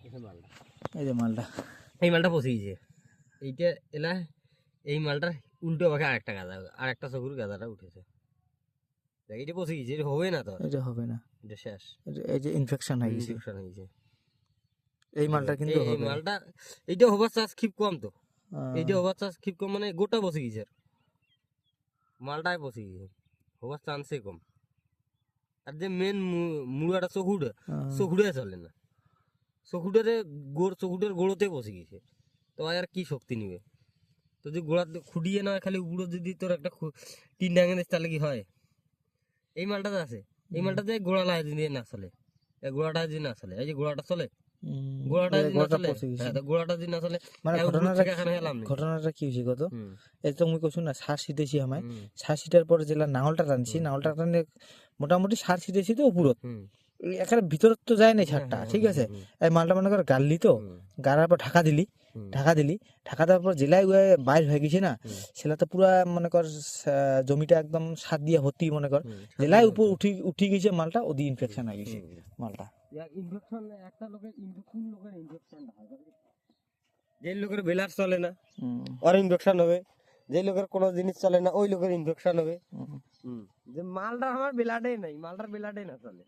এই যে মালটা এই মালটা পচে গেছে। এইটা এলা এই মালটার উল্টো পাখে আরেকটা গাদা, আরেকটা চকুর গাদাটা উঠেছে। দেখ এটা পচে গেছে, এটা হবে না তো, এটা হবে না, এটা শেষ। এই যে ইনফেকশন হয়ে গেছে, ইনফেকশন হয়েছে এই মালটা কিন্তু এই হবে। মালটা। এইটা হবার চান্স খুব কম তো, এইটা হবার চান্স খুব কম, মানে গোটা পচে গেছে, মালটাই পচে গেছে, হবার চান্সই কম। আর যে মেন মুড়াটা চকুটা, চকুটা চলে না, চকুটারে গোড়, চকুটার গোড়তে পচে গেছে, তো আর কি শক্তি নিবে? তো যদি গোড়া খুঁটিয়ে না খালি উপরে যদি তোর একটা টিন ডাঙে দিস তাহলে কি হয়? এই মালটাতে আছে, এই মালটাতে গোড়া লাগে যদি না চলে, এই গোড়াটা যদি না চলে, এই যে গোড়াটা চলে, গোড়াটা যদি না চলে, হ্যাঁ গোড়াটা যদি না চলে, মানে ঘটনাটা কি হয়েছে কত, এই তো মুই কইছো না সার ছিটেছি আমায়, সার ছিটার পরে যেলা নাঙলটা টানছি, নাঙলটা টানে মোটামুটি সার ছিটেছি তো উপরত, এখানে ভিতর তো যায় না সারটা, ঠিক আছে। এই মালটা মনে কর গাললি তো, গাড়ার পর ঢাকা দিলি, ঢাকা দেওয়ার পর জেলায় বাইর হয়ে গেছে না, সেটা তো পুরা মনে কর জমিটা একদম সার দিয়ে ভর্তি, মনে কর জেলায় উপর উঠি গেছে মালটা, ওদি ইনফেকশন হয়ে গেছে মালটা। ইনফেকশন একটা লোকের, কোন লোকের ইনফেকশনটা হয়? যে লোকের বেলার চলে না ওর ইনফেকশন হবে, যে লোকের কোনো জিনিস চলে না ওই লোকের ইনফেকশন হবে। যে মালটা আমার বেলাটাই নাই, মালটার বেলাটাই না চলে।